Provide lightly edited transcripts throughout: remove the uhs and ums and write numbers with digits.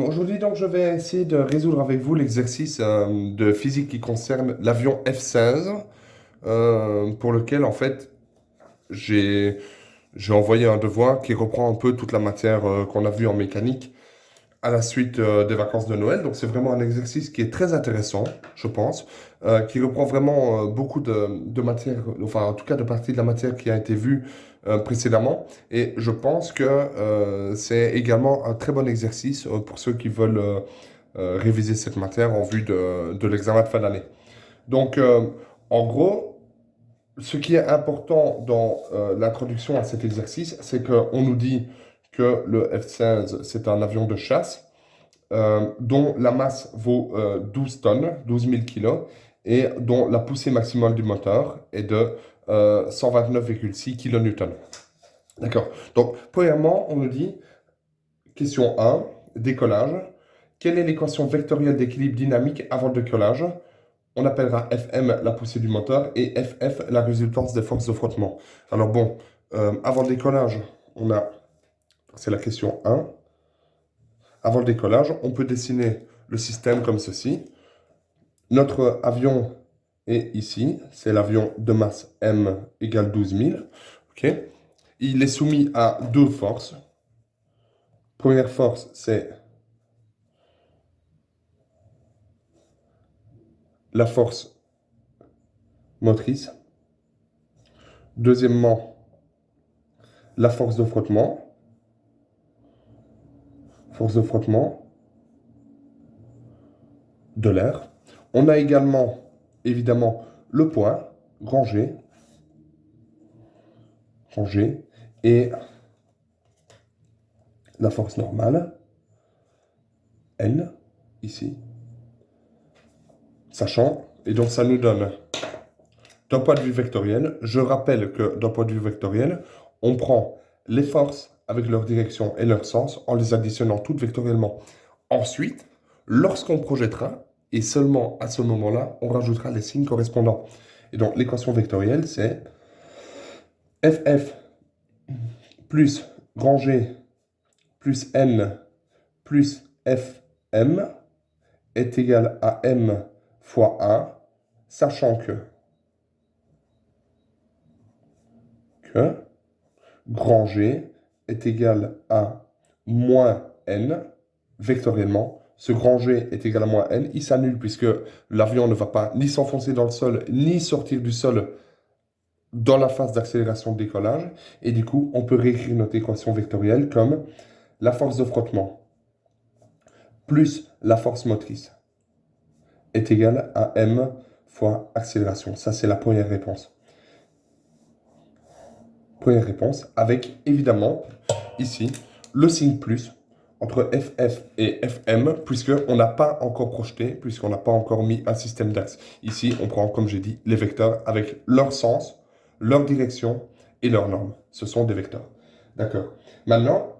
Aujourd'hui, donc, je vais essayer de résoudre avec vous l'exercice de physique qui concerne l'avion F-16, pour lequel, en fait, j'ai j'ai envoyé un devoir qui reprend un peu toute la matière qu'on a vue en mécanique à la suite des vacances de Noël. Donc, c'est vraiment un exercice qui est très intéressant, je pense, qui reprend vraiment beaucoup de matière, enfin, en tout cas, de partie de la matière qui a été vue précédemment. Et je pense que c'est également un très bon exercice pour ceux qui veulent réviser cette matière en vue de l'examen de fin d'année. Donc, en gros, ce qui est important dans l'introduction à cet exercice, c'est qu'on nous dit que le F-16, c'est un avion de chasse dont la masse vaut 12 tonnes, 12 000 kilos, et dont la poussée maximale du moteur est de 129,6 kN. D'accord. Donc, premièrement, on nous dit, question 1, décollage. Quelle est l'équation vectorielle d'équilibre dynamique avant le décollage? On appellera Fm la poussée du moteur et Ff la résultance des forces de frottement. Alors bon, avant le décollage, c'est la question 1. Avant le décollage, on peut dessiner le système comme ceci. Notre avion est ici, c'est l'avion de masse M égale 12 000. Okay. Il est soumis à deux forces. Première force, c'est la force motrice. Deuxièmement, la force de frottement. Force de frottement de l'air. On a également, évidemment, le poids, grand G, et la force normale, N, ici. Sachant, et donc ça nous donne, d'un point de vue vectoriel, je rappelle que d'un point de vue vectoriel, on prend les forces avec leur direction et leur sens en les additionnant toutes vectoriellement. Ensuite, lorsqu'on projettera, et seulement à ce moment-là, on rajoutera les signes correspondants. Et donc l'équation vectorielle, c'est FF plus grand G plus N plus Fm est égal à M fois 1, sachant que grand G est égal à moins N, vectoriellement. Ce grand G est égal à moins N, il s'annule puisque l'avion ne va pas ni s'enfoncer dans le sol, ni sortir du sol dans la phase d'accélération de décollage. Et du coup, on peut réécrire notre équation vectorielle comme la force de frottement plus la force motrice est égale à M fois accélération. Ça, c'est la première réponse. Première réponse, avec évidemment, ici, le signe plus entre FF et FM, puisqu'on n'a pas encore projeté, puisqu'on n'a pas encore mis un système d'axe. Ici, on prend, comme j'ai dit, les vecteurs avec leur sens, leur direction et leurs normes. Ce sont des vecteurs. D'accord. Maintenant,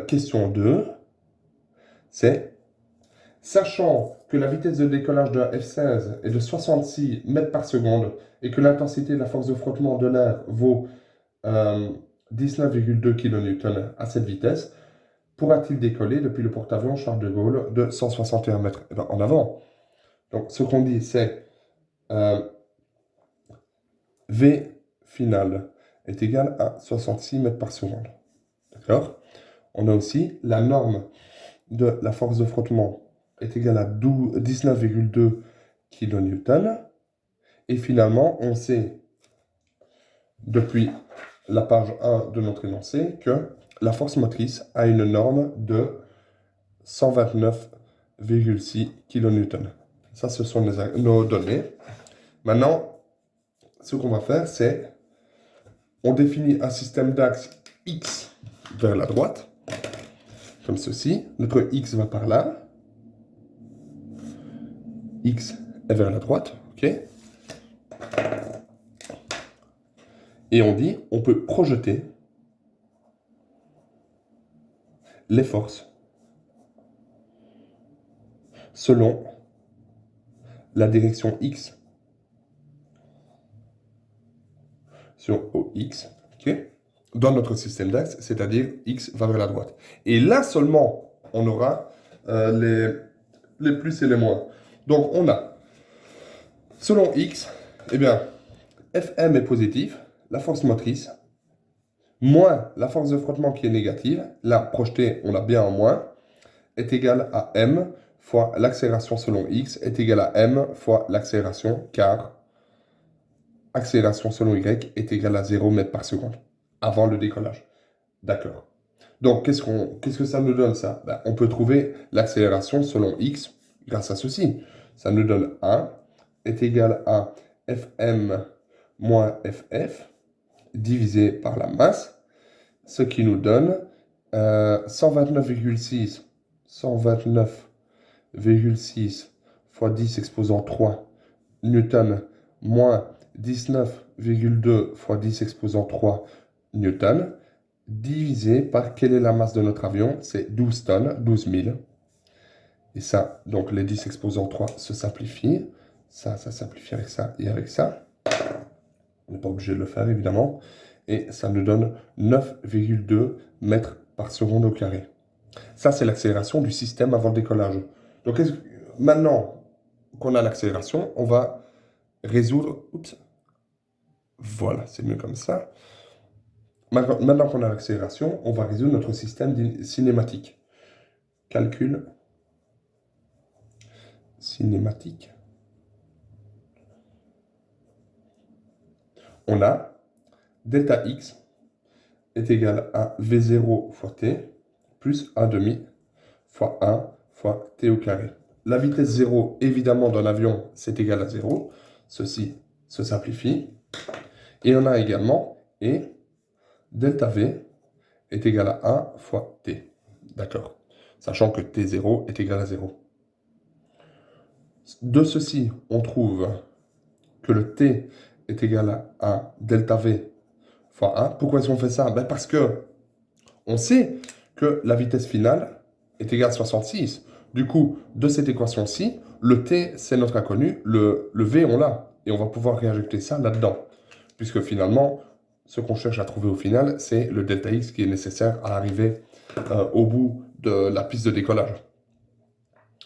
question 2, c'est sachant que la vitesse de décollage de F-16 est de 66 mètres par seconde et que l'intensité de la force de frottement de l'air vaut 19,2 kN à cette vitesse, pourra-t-il décoller depuis le porte-avions Charles de Gaulle de 161 mètres en avant? Donc ce qu'on dit, c'est V final est égal à 66 mètres par seconde. D'accord? On a aussi la norme de la force de frottement est égale à 19,2 kN. Et finalement, on sait, depuis la page 1 de notre énoncé, que la force motrice a une norme de 129,6 kN. Ça, ce sont nos données. Maintenant, ce qu'on va faire, c'est on définit un système d'axe X vers la droite, comme ceci. Notre X va par là. X est vers la droite, ok? Et on dit, on peut projeter les forces selon la direction X sur OX, ok, dans notre système d'axe, c'est-à-dire X va vers la droite. Et là seulement, on aura les plus et les moins. Donc, on a, selon X, eh bien, Fm est positif, la force motrice, moins la force de frottement qui est négative, là, projeté, on a bien en moins, est égal à m fois l'accélération selon x est égal à m fois l'accélération, car accélération selon y est égal à 0 mètres par seconde, avant le décollage. D'accord. Donc, qu'est-ce que ça nous donne, ça? Ben, on peut trouver l'accélération selon x grâce à ceci. Ça nous donne 1 est égal à Fm moins Ff divisé par la masse, ce qui nous donne 129,6 fois 10 exposant 3 newton moins 19,2 fois 10 exposant 3 newton divisé par quelle est la masse de notre avion? C'est 12 tonnes, 12 000. Et ça, donc les 10 exposant 3 se simplifient. Ça simplifie avec ça et avec ça. On n'est pas obligé de le faire, évidemment. Et ça nous donne 9,2 mètres par seconde au carré. Ça, c'est l'accélération du système avant le décollage. Donc, maintenant qu'on a l'accélération, on va résoudre... Oups. Voilà, c'est mieux comme ça. Maintenant qu'on a l'accélération, on va résoudre notre système cinématique. Calcul cinématique. On a delta x est égal à V0 fois t plus 1 demi fois 1 fois t au carré. La vitesse 0, évidemment, dans l'avion, c'est égal à 0. Ceci se simplifie. Et on a également, et delta V est égal à 1 fois t. D'accord. Sachant que t0 est égal à 0. De ceci, on trouve que le t est égal à delta V fois 1. Pourquoi est-ce qu'on fait ça? Ben parce que on sait que la vitesse finale est égale à 66. Du coup, de cette équation-ci, le t, c'est notre inconnu, le v, on l'a. Et on va pouvoir réinjecter ça là-dedans. Puisque finalement, ce qu'on cherche à trouver au final, c'est le delta x qui est nécessaire à arriver au bout de la piste de décollage.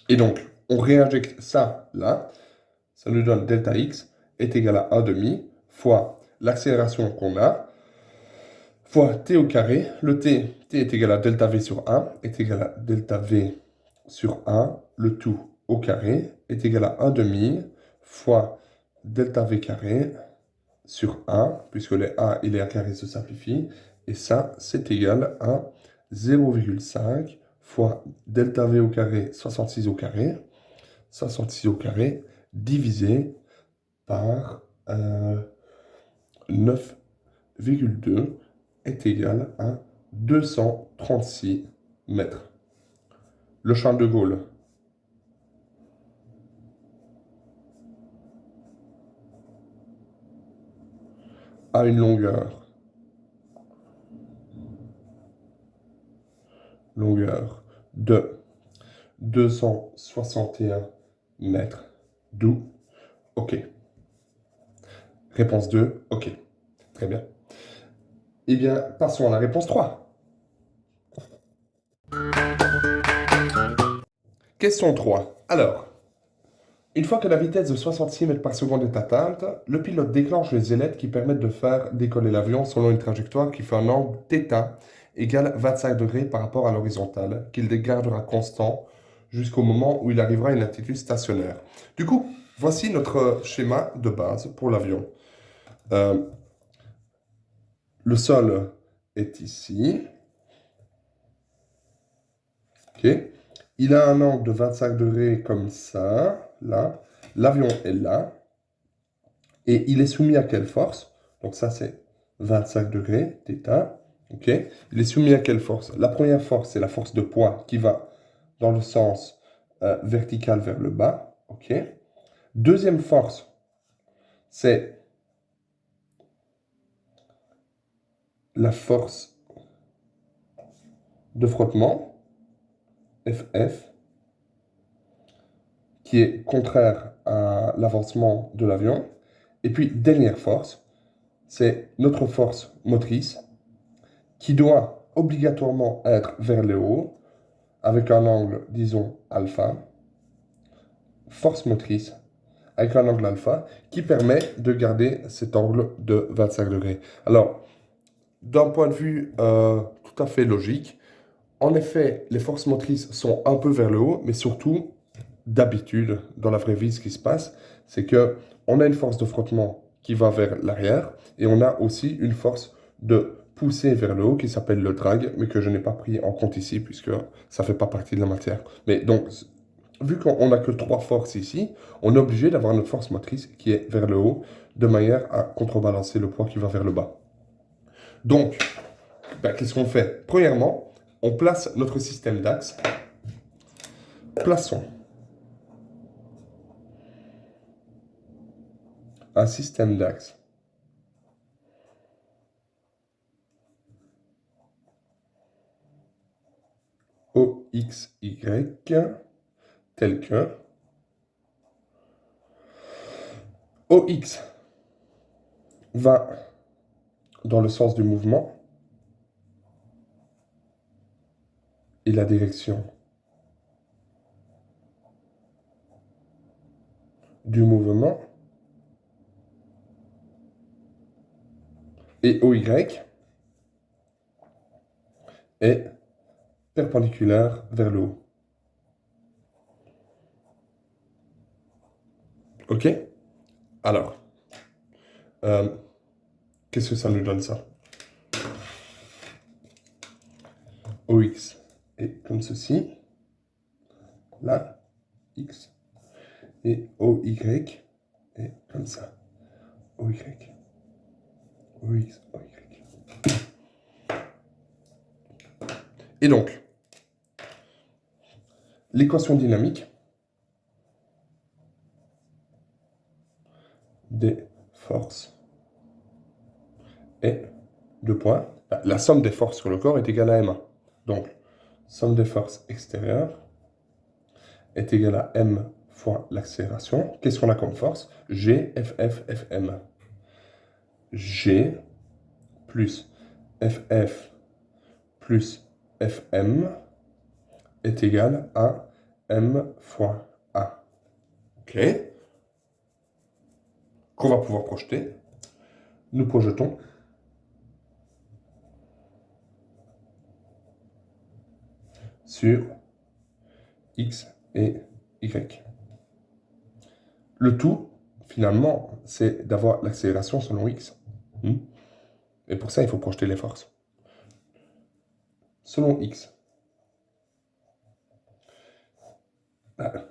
Et donc, on réinjecte ça là. Ça nous donne delta x est égal à 1 demi fois l'accélération qu'on a, fois t au carré. Le t est égal à delta v sur 1, est égal à delta v sur 1. Le tout au carré est égal à 1 demi fois delta v carré sur 1, puisque les 1 et les 1 carré se simplifient. Et ça, c'est égal à 0,5 fois delta v au carré, 66 au carré, 66 au carré, divisé par 9,2 est égal à 236 mètres. Le Charles de Gaulle. A une longueur de 261 mètres. D'où OK. Réponse 2, OK. Très bien. Eh bien, passons à la réponse 3. Question 3. Alors, une fois que la vitesse de 66 mètres par seconde est atteinte, le pilote déclenche les ailettes qui permettent de faire décoller l'avion selon une trajectoire qui fait un angle θ égale 25 degrés par rapport à l'horizontale, qu'il gardera constant jusqu'au moment où il arrivera à une altitude stationnaire. Du coup, voici notre schéma de base pour l'avion. Le sol est ici. OK. Il a un angle de 25 degrés comme ça, là. L'avion est là. Et il est soumis à quelle force? Donc ça, c'est 25 degrés, θ. OK. Il est soumis à quelle force? La première force, c'est la force de poids qui va dans le sens vertical vers le bas. OK. Deuxième force, c'est la force de frottement, Ff, qui est contraire à l'avancement de l'avion. Et puis, dernière force, c'est notre force motrice qui doit obligatoirement être vers le haut avec un angle, disons, alpha, force motrice avec un angle alpha qui permet de garder cet angle de 25 degrés. Alors, d'un point de vue tout à fait logique, en effet, les forces motrices sont un peu vers le haut, mais surtout, d'habitude, dans la vraie vie, ce qui se passe, c'est que on a une force de frottement qui va vers l'arrière et on a aussi une force de poussée vers le haut qui s'appelle le drag, mais que je n'ai pas pris en compte ici puisque ça ne fait pas partie de la matière. Mais donc, vu qu'on n'a que 3 forces ici, on est obligé d'avoir notre force motrice qui est vers le haut de manière à contrebalancer le poids qui va vers le bas. Donc, qu'est-ce qu'on fait? Premièrement, on place notre système d'axe. Plaçons un système d'axe OXY tel que OX va dans le sens du mouvement et la direction du mouvement et OY est perpendiculaire vers le haut. Ok? Alors, qu'est-ce que ça nous donne ça? OX est comme ceci. Là, X. Et OY est comme ça. OY. OX, OY. Et donc, l'équation dynamique des forces est, deux points, la somme des forces sur le corps est égale à M1. Donc, somme des forces extérieures est égale à M fois l'accélération. Qu'est-ce qu'on a comme force? G, FF, FM. G plus FF plus Fm est égal à M fois A. OK? Qu'on va pouvoir projeter. Nous projetons sur X et Y. Le tout, finalement, c'est d'avoir l'accélération selon X. Et pour ça, il faut projeter les forces. Selon X,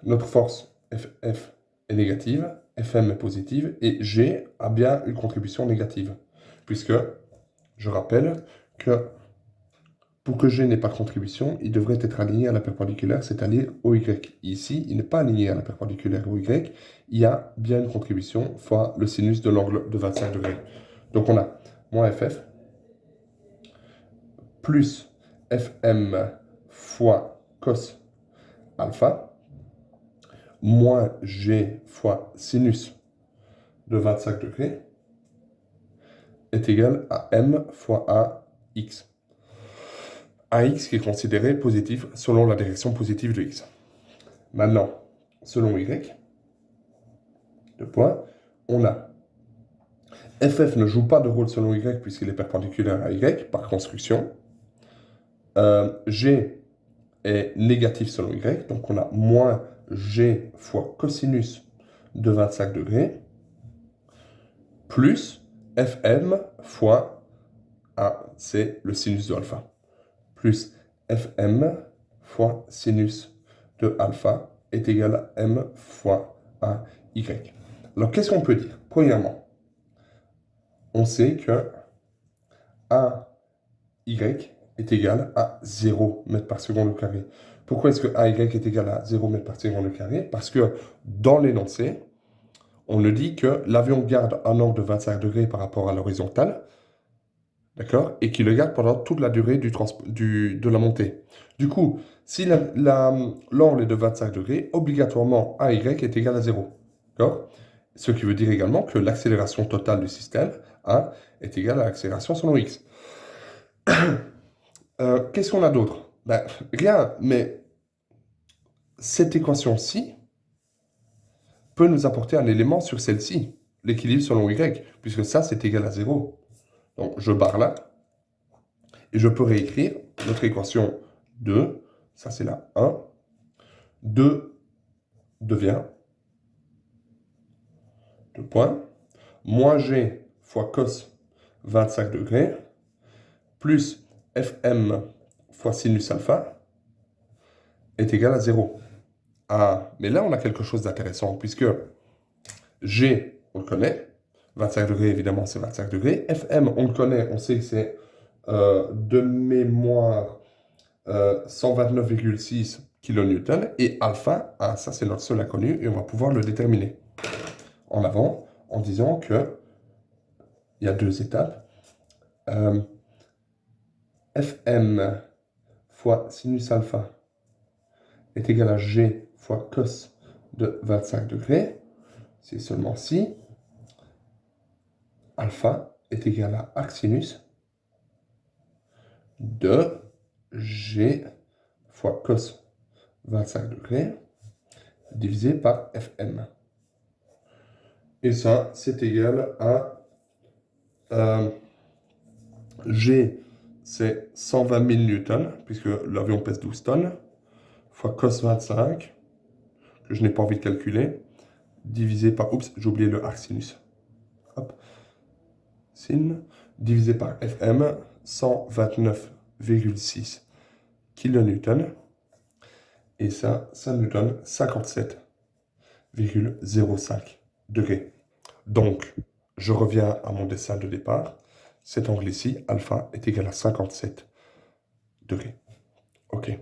notre force FF est négative, Fm est positive, et G a bien une contribution négative. Puisque, je rappelle que pour que G n'ait pas de contribution, il devrait être aligné à la perpendiculaire, c'est-à-dire OY. Ici, il n'est pas aligné à la perpendiculaire OY, il y a bien une contribution fois le sinus de l'angle de 25 degrés. Donc on a moins FF plus Fm fois cos alpha moins G fois sinus de 25 degrés est égal à M fois AX. AX qui est considéré positif selon la direction positive de X. Maintenant, selon Y, deux points, on a FF ne joue pas de rôle selon Y puisqu'il est perpendiculaire à Y par construction. G est négatif selon Y, donc on a moins G fois cosinus de 25 degrés plus Fm fois A, c'est le sinus de alpha, plus Fm fois sinus de alpha est égal à M fois AY. Alors, qu'est-ce qu'on peut dire? Premièrement, on sait que AY est égal à 0 mètres par seconde au carré. Pourquoi est-ce que AY est égal à 0 mètres par seconde au carré? Parce que dans l'énoncé, on nous dit que l'avion garde un angle de 25 degrés par rapport à l'horizontale, d'accord? Et qu'il le garde pendant toute la durée de la montée. Du coup, si l'angle est de 25 degrés, obligatoirement AY est égal à 0, d'accord? Ce qui veut dire également que l'accélération totale du système est égale à l'accélération selon X. Qu'est-ce qu'on a d'autre? Ben, rien, mais cette équation-ci peut nous apporter un élément sur celle-ci, l'équilibre selon y, puisque ça, c'est égal à 0. Donc, je barre là, et je peux réécrire notre équation 2, ça c'est la 1, 2 devient 2 points, moins g fois cos 25 degrés, plus fm fois sinus alpha est égal à 0. Ah, mais là, on a quelque chose d'intéressant, puisque G, on le connaît. 25 degrés, évidemment, c'est 25 degrés. FM, on le connaît, on sait que c'est de mémoire 129,6 kN. Et alpha, ah, ça c'est notre seul inconnu, et on va pouvoir le déterminer en avant en disant que il y a deux étapes. Fm fois sinus alpha est égal à G fois cos de 25 degrés. C'est seulement si alpha est égal à arc sinus de G fois cos 25 degrés divisé par Fm. Et ça, c'est égal à G, c'est 120 000 newtons, puisque l'avion pèse 12 tonnes, fois cos 25, que je n'ai pas envie de calculer, divisé par, oups, j'ai oublié le arc sinus. Hop, sin, divisé par Fm, 129,6 kN. Et ça nous donne 57,05 degrés. Donc, je reviens à mon dessin de départ. Cet angle ici, alpha, est égal à 57 degrés. OK.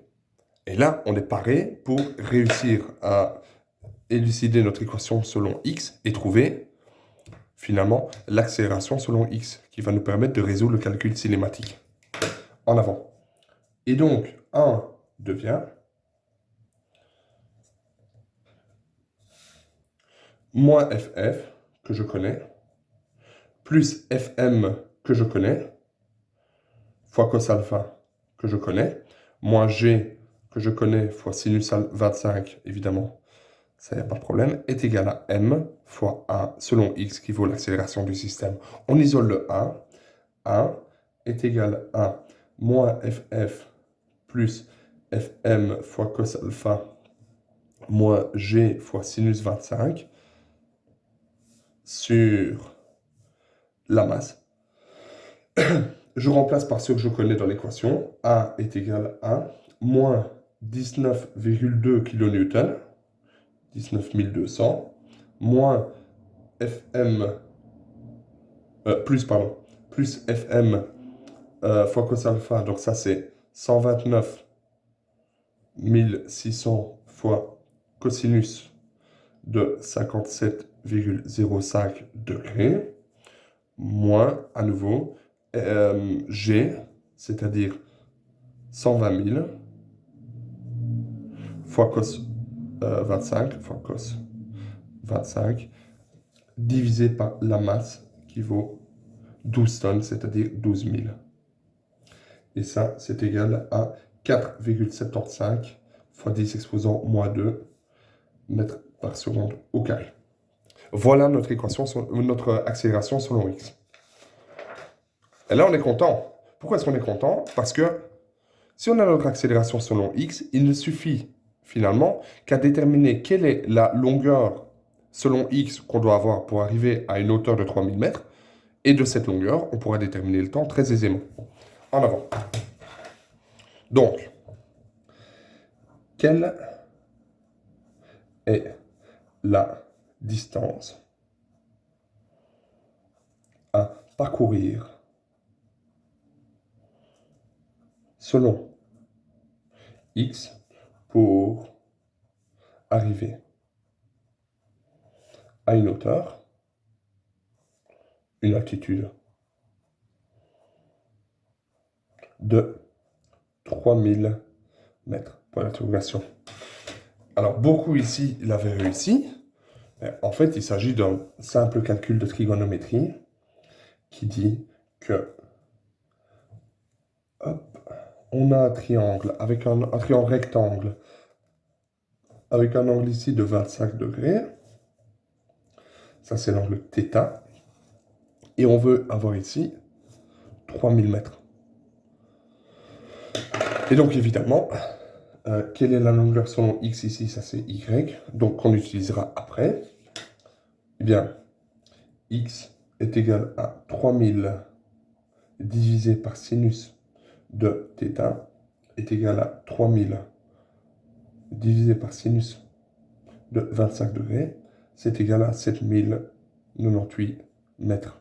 Et là, on est paré pour réussir à élucider notre équation selon x et trouver, finalement, l'accélération selon x, qui va nous permettre de résoudre le calcul cinématique. En avant. Et donc, 1 devient moins ff, que je connais, plus fm, que je connais, fois cos alpha, que je connais, moins g, que je connais, fois sinus 25, évidemment, ça, il n'y a pas de problème, est égal à m fois 1 selon x, qui vaut l'accélération du système. On isole le 1. 1 est égal à moins ff plus fm fois cos alpha moins g fois sinus 25 sur la masse. Je remplace par ce que je connais dans l'équation. A est égal à moins 19,2 kN, 19 200, moins Fm, plus Fm fois cos alpha, donc ça c'est 129 600 fois cosinus de 57,05 degrés, moins, à nouveau, G, c'est-à-dire 120 000, fois cos 25, fois cos 25, divisé par la masse, qui vaut 12 tonnes, c'est-à-dire 12 000. Et ça, c'est égal à 4,75 fois 10 exposant moins 2 mètres par seconde au carré. Voilà notre équation, notre accélération selon x. Et là, on est content. Pourquoi est-ce qu'on est content? Parce que si on a notre accélération selon x, il ne suffit finalement qu'à déterminer quelle est la longueur selon x qu'on doit avoir pour arriver à une hauteur de 3000 mètres. Et de cette longueur, on pourra déterminer le temps très aisément. En avant. Donc, quelle est la distance à parcourir selon x pour arriver à une hauteur, une altitude de 3000 mètres. Point d'interrogation. Alors, beaucoup ici l'avaient réussi. Mais en fait, il s'agit d'un simple calcul de trigonométrie qui dit que, hop, on a un triangle avec un triangle rectangle avec un angle ici de 25 degrés. Ça, c'est l'angle θ. Et on veut avoir ici 3000 mètres. Et donc, évidemment, quelle est la longueur selon x ici? Ça, c'est y. Donc, on utilisera après. Eh bien, x est égal à 3000 divisé par sinus de θ est égal à 3000 divisé par sinus de 25 degrés, c'est égal à 7098 mètres.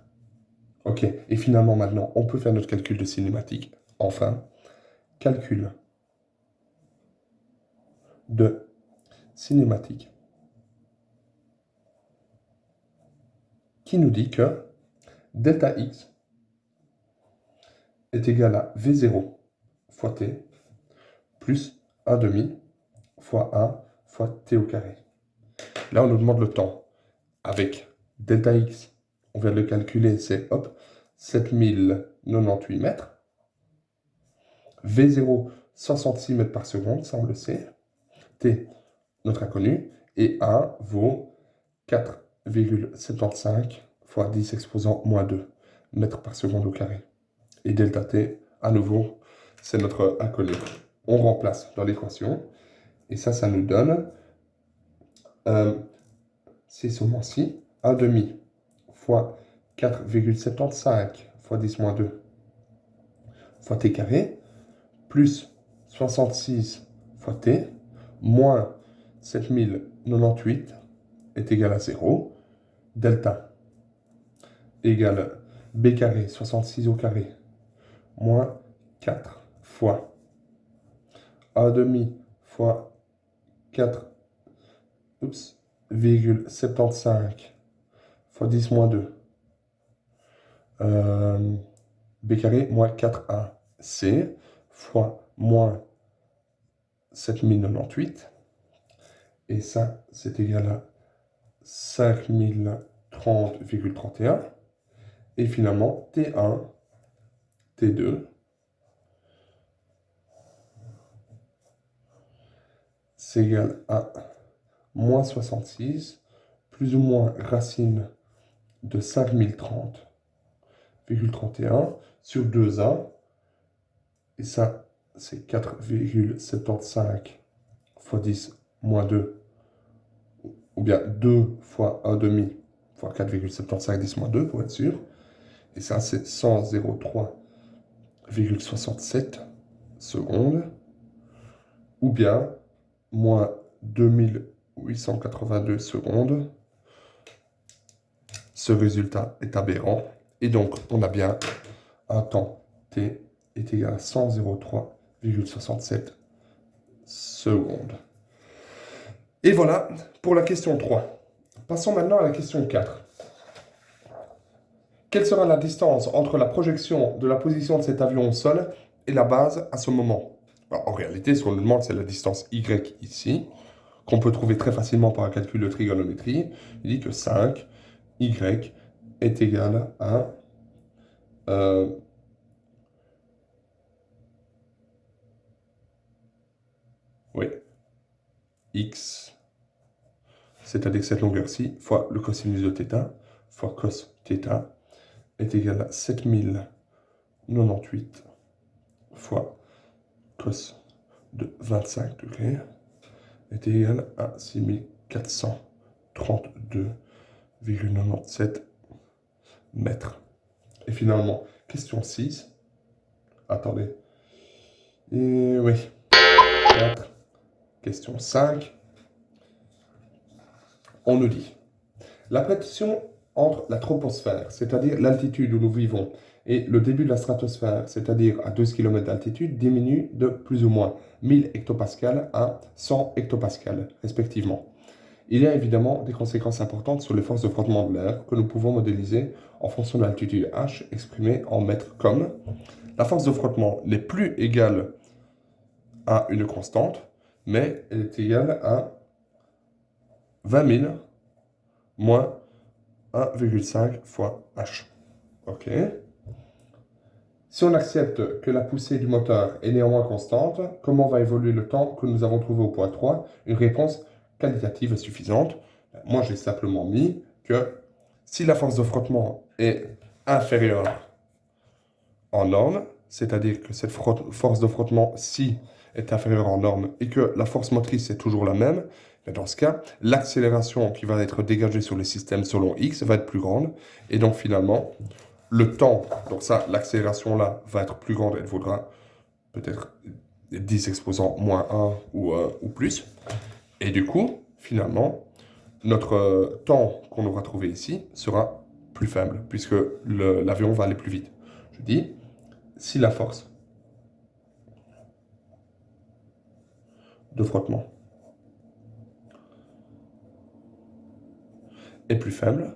Ok, et finalement maintenant, on peut faire notre calcul de cinématique. Enfin, calcul de cinématique qui nous dit que delta x est égal à V0 fois t plus 1 demi fois 1 fois t au carré. Là, on nous demande le temps. Avec delta x, on vient de le calculer, c'est hop, 7098 mètres. V0, 66 mètres par seconde, ça on le sait. T, notre inconnu. Et 1 vaut 4,75 fois 10 exposant moins 2 mètres par seconde au carré. Et delta t, à nouveau, c'est notre inconnu. On remplace dans l'équation. Et ça nous donne, c'est seulement ci, 1 demi fois 4,75 fois 10 moins 2 fois t carré, plus 66 fois t, moins 7098 est égal à 0. Delta égale b carré, 66 au carré, moins 4 fois 1 demi fois 4,75 fois 10 moins 2. B carré moins 4ac fois moins 7098. Et ça, c'est égal à 5030,31. Et finalement, T1, T2, c'est égal à moins 66, plus ou moins racine de 5030,31 sur 2a. Et ça, c'est 4,75 fois 10 moins 2, ou bien 2 fois 1 demi fois 4,75 10 moins 2 pour être sûr. Et ça, c'est 103,67 secondes, ou bien moins 2882 secondes. Ce résultat est aberrant. Et donc, on a bien un temps t est égal à 103,67 secondes. Et voilà pour la question 3. Passons maintenant à la question 4. Quelle sera la distance entre la projection de la position de cet avion au sol et la base à ce moment? En réalité, ce qu'on nous demande, c'est la distance y ici, qu'on peut trouver très facilement par un calcul de trigonométrie. Il dit que 5y est égal à x, c'est-à-dire cette longueur-ci, fois le cosinus de θ, fois cos θ, est égal à 7098 fois cos de 25 degrés, est égal à 6432,97 mètres. Et finalement, question 6. Attendez. Et oui. 4. Question 5. On nous dit, la pression entre la troposphère, c'est-à-dire l'altitude où nous vivons, et le début de la stratosphère, c'est-à-dire à 12 km d'altitude, diminue de plus ou moins 1000 hectopascales à 100 hectopascales, respectivement. Il y a évidemment des conséquences importantes sur les forces de frottement de l'air que nous pouvons modéliser en fonction de l'altitude h exprimée en mètres comme la force de frottement n'est plus égale à une constante, mais elle est égale à 20 000 moins 1,5 fois h. Ok. Si on accepte que la poussée du moteur est néanmoins constante, comment va évoluer le temps que nous avons trouvé au point 3? Une réponse qualitative et suffisante. Moi, j'ai simplement mis que si la force de frottement est inférieure en norme, c'est-à-dire que cette force de frottement-ci est inférieure en norme et que la force motrice est toujours la même, dans ce cas, l'accélération qui va être dégagée sur le système selon X va être plus grande. Et donc finalement, le temps, donc ça, l'accélération là va être plus grande, elle vaudra peut-être 10 exposants moins 1 ou plus. Et du coup, finalement, notre temps qu'on aura trouvé ici sera plus faible, puisque l'avion va aller plus vite. Je dis, si la force de frottement est plus faible,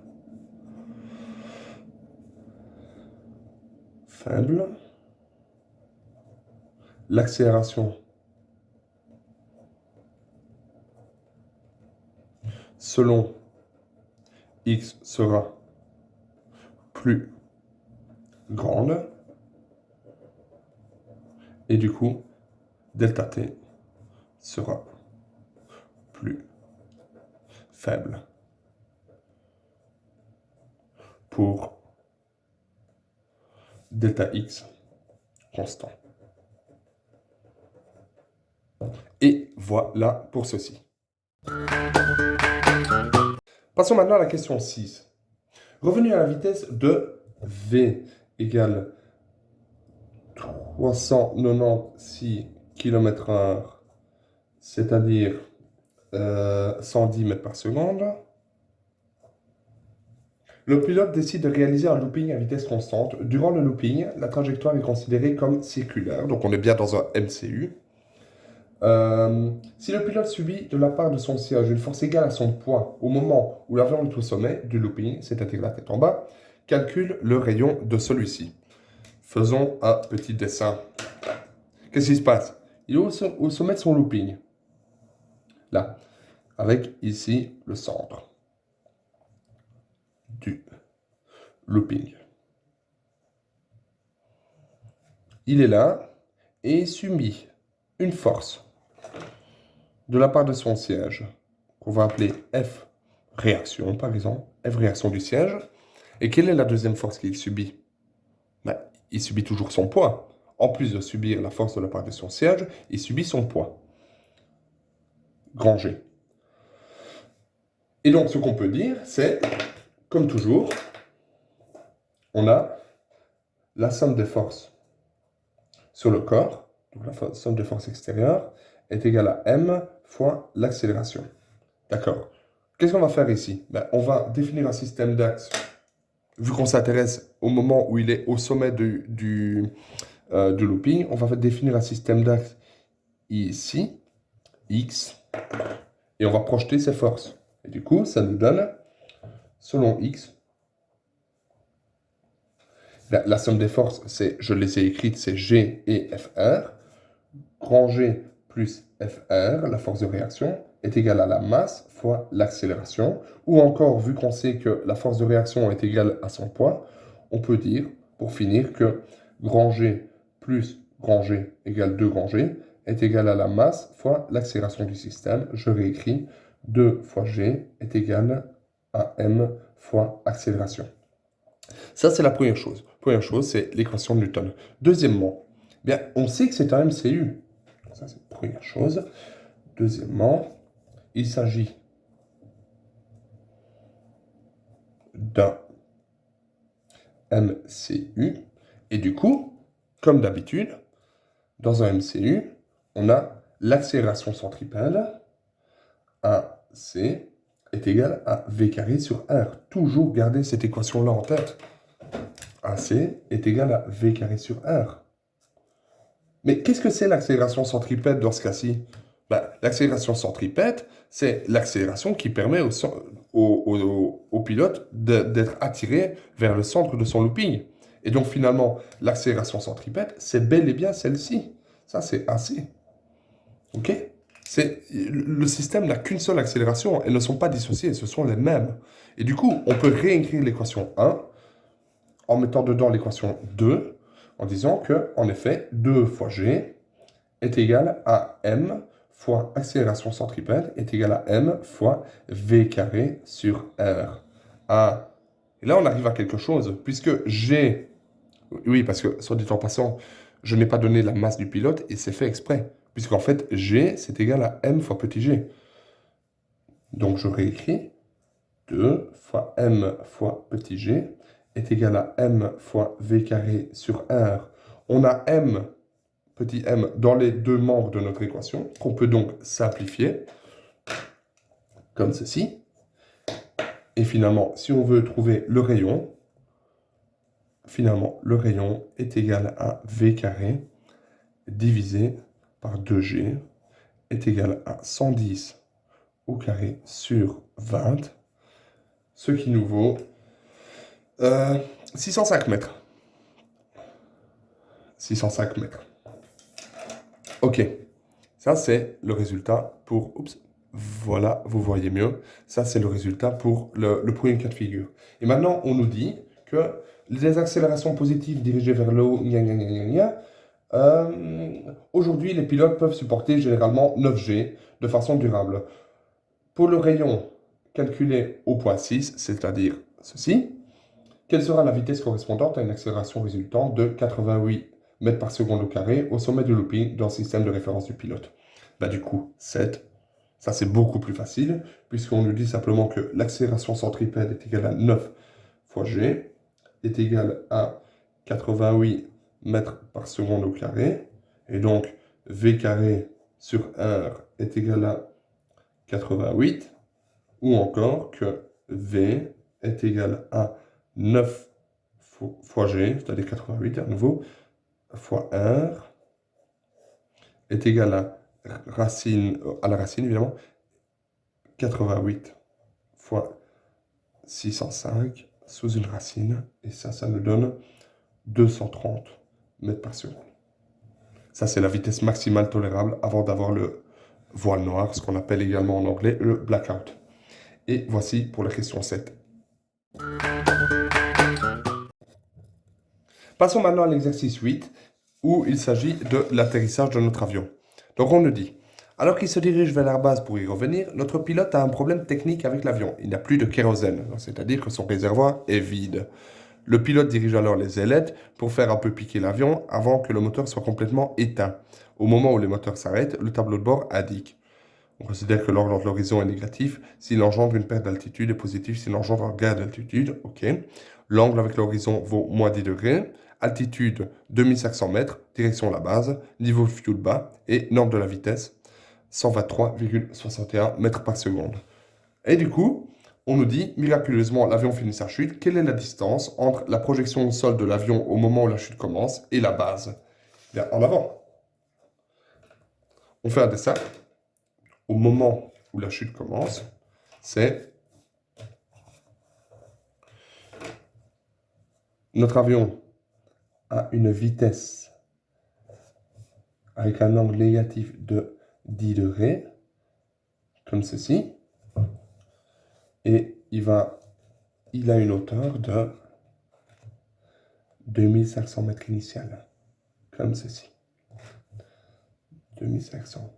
l'accélération selon X sera plus grande, et du coup, delta t sera plus faible pour delta x constant. Et voilà pour ceci. Passons maintenant à la question 6. Revenu à la vitesse de v égale 396 km/h, c'est-à-dire 110 mètres par seconde. Le pilote décide de réaliser un looping à vitesse constante. Durant le looping, la trajectoire est considérée comme circulaire, donc on est bien dans un MCU. Si le pilote subit de la part de son siège une force égale à son poids au moment où l'avion est au sommet du looping, c'est-à-dire la tête en bas, calcule le rayon de celui-ci. Faisons un petit dessin. Qu'est-ce qui se passe? Il est au sommet de son looping. Là, avec ici le centre du looping. Il est là et subit une force de la part de son siège, qu'on va appeler F réaction par exemple, F réaction du siège. Et quelle est la deuxième force qu'il subit? Il subit toujours son poids. En plus de subir la force de la part de son siège, il subit son poids. Grand G. Et donc ce qu'on peut dire, c'est, comme toujours, on a la somme des forces sur le corps, donc la somme des forces extérieures, est égale à m fois l'accélération. D'accord. Qu'est-ce qu'on va faire ici? On va définir un système d'axe, vu qu'on s'intéresse au moment où il est au sommet du looping, on va définir un système d'axe ici, x, et on va projeter ses forces. Et du coup, ça nous donne, selon x, la somme des forces, je les ai écrites, c'est G et FR. Grand G plus FR, la force de réaction, est égale à la masse fois l'accélération. Ou encore, vu qu'on sait que la force de réaction est égale à son poids, on peut dire, pour finir, que grand G plus grand G égale 2 grand G est égal à la masse fois l'accélération du système. Je réécris 2 fois G est égal à m fois accélération. Ça, c'est la première chose. Première chose, c'est l'équation de Newton. Deuxièmement, on sait que c'est un MCU. Ça, c'est la première chose. Deuxièmement, il s'agit d'un MCU. Et du coup, comme d'habitude, dans un MCU, on a l'accélération centripète, AC, est égale à V carré sur R. Toujours garder cette équation-là en tête. AC est égal à V carré sur R. Mais qu'est-ce que c'est l'accélération centripète dans ce cas-ci? L'accélération centripète, c'est l'accélération qui permet au pilote d'être attiré vers le centre de son looping. Et donc finalement, l'accélération centripète, c'est bel et bien celle-ci. Ça, c'est AC. OK? Le système n'a qu'une seule accélération. Elles ne sont pas dissociées, ce sont les mêmes. Et du coup, on peut réécrire l'équation 1 en mettant dedans l'équation 2, en disant que, en effet, 2 fois G est égal à M fois accélération centripète est égal à M fois V carré sur R. Ah, et là on arrive à quelque chose, puisque G, oui, parce que, soit dit en passant, je n'ai pas donné la masse du pilote et c'est fait exprès, puisqu'en fait, G, c'est égal à M fois petit g. Donc je réécris 2 fois M fois petit g est égal à M fois V carré sur R. On a M, petit m, dans les deux membres de notre équation, qu'on peut donc simplifier, comme ceci. Et finalement, si on veut trouver le rayon, finalement, le rayon est égal à V carré divisé par 2G est égal à 110 au carré sur 20, ce qui nous vaut 605 mètres. 605 mètres. Ok, ça c'est le résultat pour... Oups, voilà, vous voyez mieux. Ça c'est le résultat pour le premier cas de figure. Et maintenant, on nous dit que les accélérations positives dirigées vers le haut, aujourd'hui, les pilotes peuvent supporter généralement 9G de façon durable. Pour le rayon calculé au point 6, c'est-à-dire ceci, quelle sera la vitesse correspondante à une accélération résultante de 88 mètres par seconde au carré au sommet du looping dans le système de référence du pilote? Bah, du coup, 7. Ça, c'est beaucoup plus facile, puisqu'on nous dit simplement que l'accélération centripète est égale à 9 fois G, est égale à 88 mètres par seconde au carré, et donc V carré sur R est égal à 88, ou encore que V est égal à 9 fois G, c'est-à-dire 88 à nouveau, fois R, est égal à la racine évidemment, 88 fois 605 sous une racine, et ça nous donne 230 mètres par seconde. Ça, c'est la vitesse maximale tolérable avant d'avoir le voile noir, ce qu'on appelle également en anglais le blackout. Et voici pour la question 7. Passons maintenant à l'exercice 8, où il s'agit de l'atterrissage de notre avion. Donc on nous dit, alors qu'il se dirige vers la base pour y revenir, notre pilote a un problème technique avec l'avion. Il n'a plus de kérosène, c'est-à-dire que son réservoir est vide. Le pilote dirige alors les ailettes pour faire un peu piquer l'avion avant que le moteur soit complètement éteint. Au moment où les moteurs s'arrêtent, le tableau de bord indique. On considère que l'angle de l'horizon est négatif s'il engendre une perte d'altitude et positif s'il engendre un gain d'altitude. Ok. L'angle avec l'horizon vaut moins 10 degrés. Altitude 2500 mètres, direction la base, niveau fuel bas et norme de la vitesse 123,61 mètres par seconde. Et du coup, on nous dit, miraculeusement, l'avion finit sa chute. Quelle est la distance entre la projection au sol de l'avion au moment où la chute commence et la base? Bien, en avant. On fait un dessin. Au moment où la chute commence, c'est notre avion a une vitesse avec un angle négatif de 10 degrés, comme ceci, et il a une hauteur de 2500 mètres initial, comme ceci. 2500.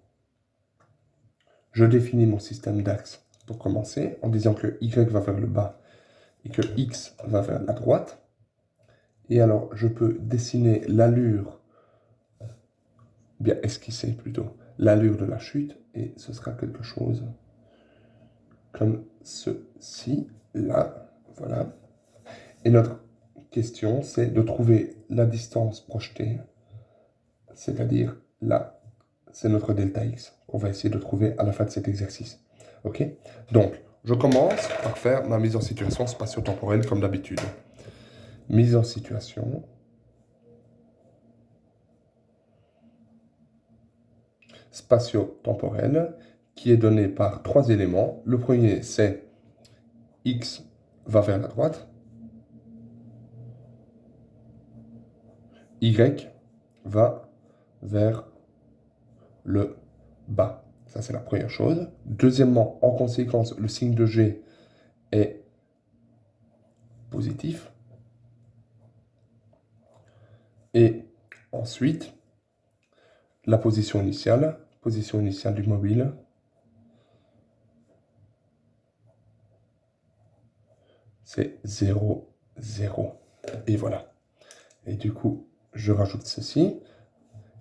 Je définis mon système d'axe pour commencer en disant que Y va vers le bas et que X va vers la droite. Et alors, je peux dessiner l'allure, bien esquisser plutôt, l'allure de la chute, et ce sera quelque chose comme ceci, là, voilà. Et notre question, c'est de trouver la distance projetée, c'est-à-dire là, c'est notre delta x qu'on va essayer de trouver à la fin de cet exercice. Ok? Donc, je commence par faire ma mise en situation spatio-temporelle comme d'habitude. Mise en situation. Spatio-temporelle qui est donnée par 3 éléments. Le premier, c'est x va vers la droite. Y va vers le bas. Ça, c'est la première chose. Deuxièmement, en conséquence, le signe de G est positif. Et ensuite, la position initiale du mobile. C'est 0, 0. Et voilà. Et du coup, je rajoute ceci.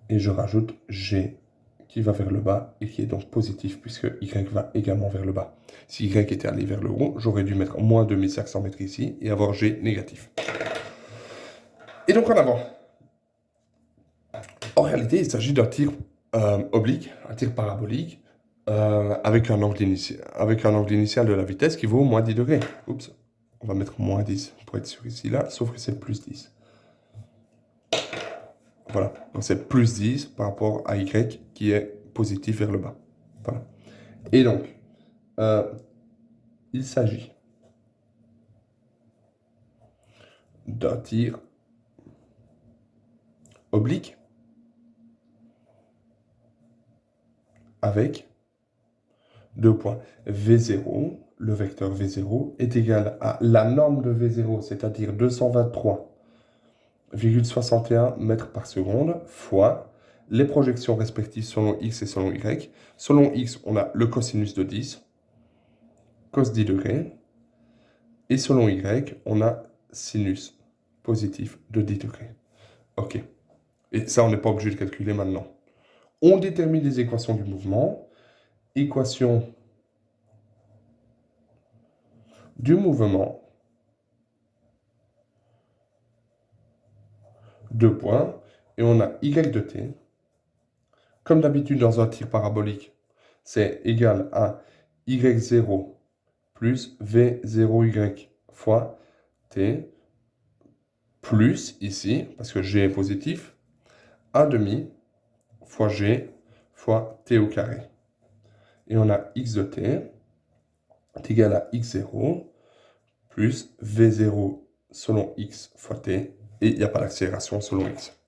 Et je rajoute G qui va vers le bas et qui est donc positif puisque Y va également vers le bas. Si Y était allé vers le haut, j'aurais dû mettre moins 2500 mètres ici et avoir G négatif. Et donc en avant. En réalité, il s'agit d'un tir oblique, un tir parabolique, avec un angle initial de la vitesse qui vaut moins 10 degrés. Oups, on va mettre moins 10 pour être sûr ici, là, sauf que c'est plus 10. Voilà, donc c'est plus 10 par rapport à Y qui est positif vers le bas. Voilà. Et donc, il s'agit d'un tir oblique avec 2 points. V0, le vecteur V0 est égal à la norme de V0, c'est-à-dire 223,61 mètres par seconde, fois les projections respectives selon X et selon Y. Selon X, on a le cosinus de 10, cos 10 degrés, et selon Y, on a sinus positif de 10 degrés. OK. Et ça, on n'est pas obligé de calculer maintenant. On détermine les équations du mouvement. Équation du mouvement, 2 points, et on a Y de t. Comme d'habitude dans un tir parabolique, c'est égal à Y0 plus V0Y fois t, plus ici, parce que G est positif, 1 demi fois G fois t au carré. Et on a X de t est égal à X0 plus V0 selon X fois t, et il n'y a pas d'accélération selon X.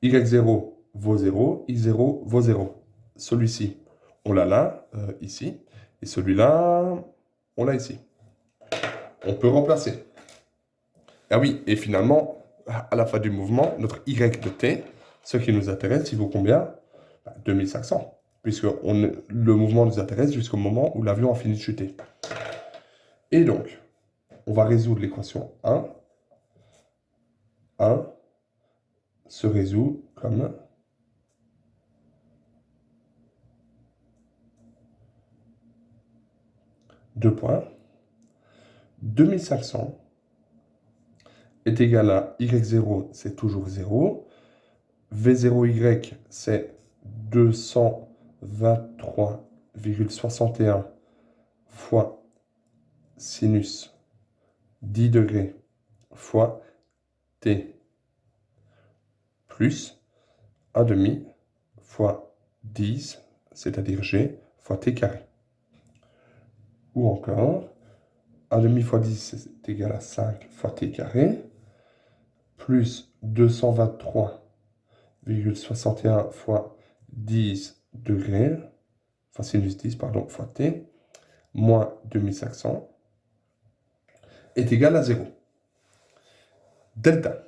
Y0 vaut 0, X0 vaut 0. Celui-ci, on l'a là, ici, et celui-là, on l'a ici. On peut remplacer. Ah oui, et finalement, à la fin du mouvement, notre Y de t, ce qui nous intéresse, il vaut combien? 2500, puisque le mouvement nous intéresse jusqu'au moment où l'avion a fini de chuter. Et donc, on va résoudre l'équation 1. 1 se résout comme 2 points. 2500 est égal à Y0, c'est toujours 0. V0Y, c'est 223,61 fois sinus 10 degrés fois t plus 1 demi fois 10, c'est-à-dire G, fois t carré. Ou encore, 1 demi fois 10, c'est égal à 5 fois t carré, plus 223,61 fois 10 degrés, enfin sinus 10, pardon, fois t, moins 2500, est égal à 0. Delta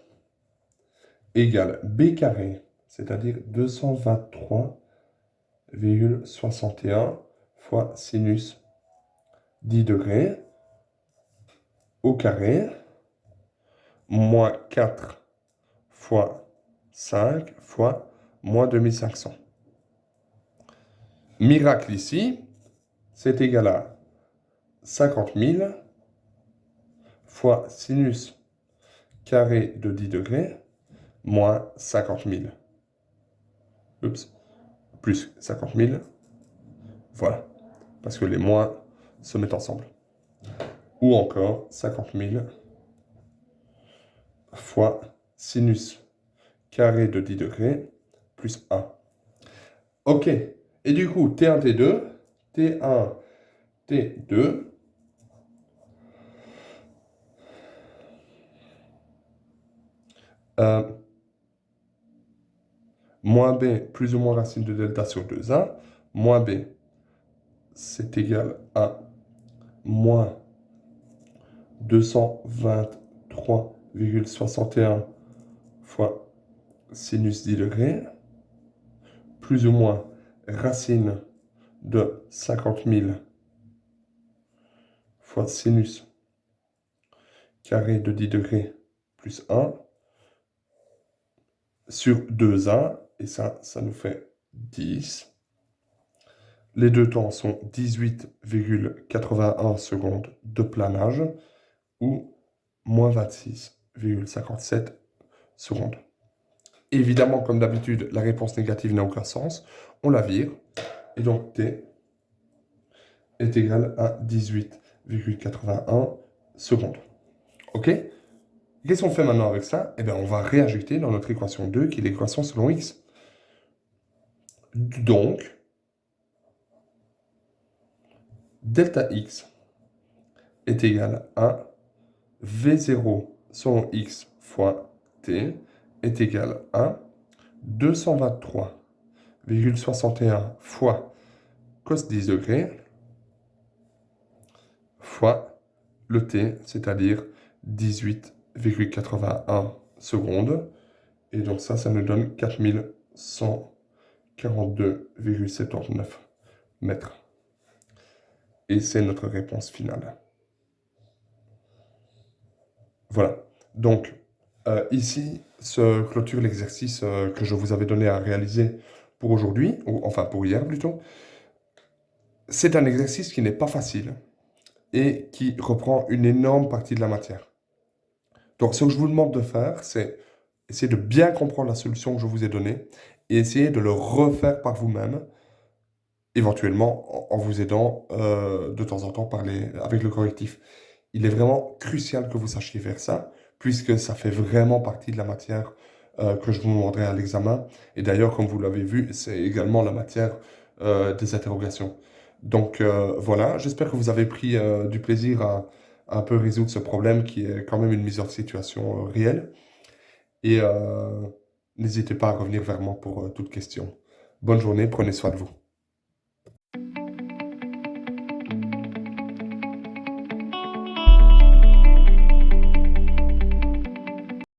égale b carré, c'est-à-dire 223,61 fois sinus 10 degrés au carré, moins 4 fois 5 fois moins 2500. Miracle ici, c'est égal à 50 000 fois sinus carré de 10 degrés moins 50 000. Oups, plus 50 000. Voilà, parce que les moins se mettent ensemble. Ou encore 50 000 fois sinus carré de 10 degrés plus 1. OK. Et du coup, T1, T2, T1, T2. Moins B plus ou moins racine de delta sur 2A. Moins B, c'est égal à moins 223,61 fois sinus 10 degrés, plus ou moins racine de 50 000 fois sinus carré de 10 degrés plus 1 sur 2a, et ça nous fait 10. Les deux temps sont 18,81 secondes de planage ou moins 26,57 secondes. Évidemment, comme d'habitude, la réponse négative n'a aucun sens. On la vire. Et donc, t est égal à 18,81 secondes. OK? Qu'est-ce qu'on fait maintenant avec ça? Eh bien, on va réajouter dans notre équation 2, qui est l'équation selon x. Donc, delta x est égal à V0 selon x fois t est égal à 223,61 fois cos 10 degrés fois le t, c'est-à-dire 18,81 secondes. Et donc ça nous donne 4142,79 mètres. Et c'est notre réponse finale. Voilà. Donc, ici se clôture l'exercice que je vous avais donné à réaliser pour aujourd'hui, ou enfin pour hier plutôt. C'est un exercice qui n'est pas facile et qui reprend une énorme partie de la matière. Donc, ce que je vous demande de faire, c'est essayer de bien comprendre la solution que je vous ai donnée et essayer de le refaire par vous-même, éventuellement en vous aidant de temps en temps avec le correctif. Il est vraiment crucial que vous sachiez faire ça, puisque ça fait vraiment partie de la matière que je vous demanderai à l'examen. Et d'ailleurs, comme vous l'avez vu, c'est également la matière des interrogations. Donc voilà, j'espère que vous avez pris du plaisir à un peu résoudre ce problème qui est quand même une mise en situation réelle. Et n'hésitez pas à revenir vers moi pour toute question. Bonne journée, prenez soin de vous.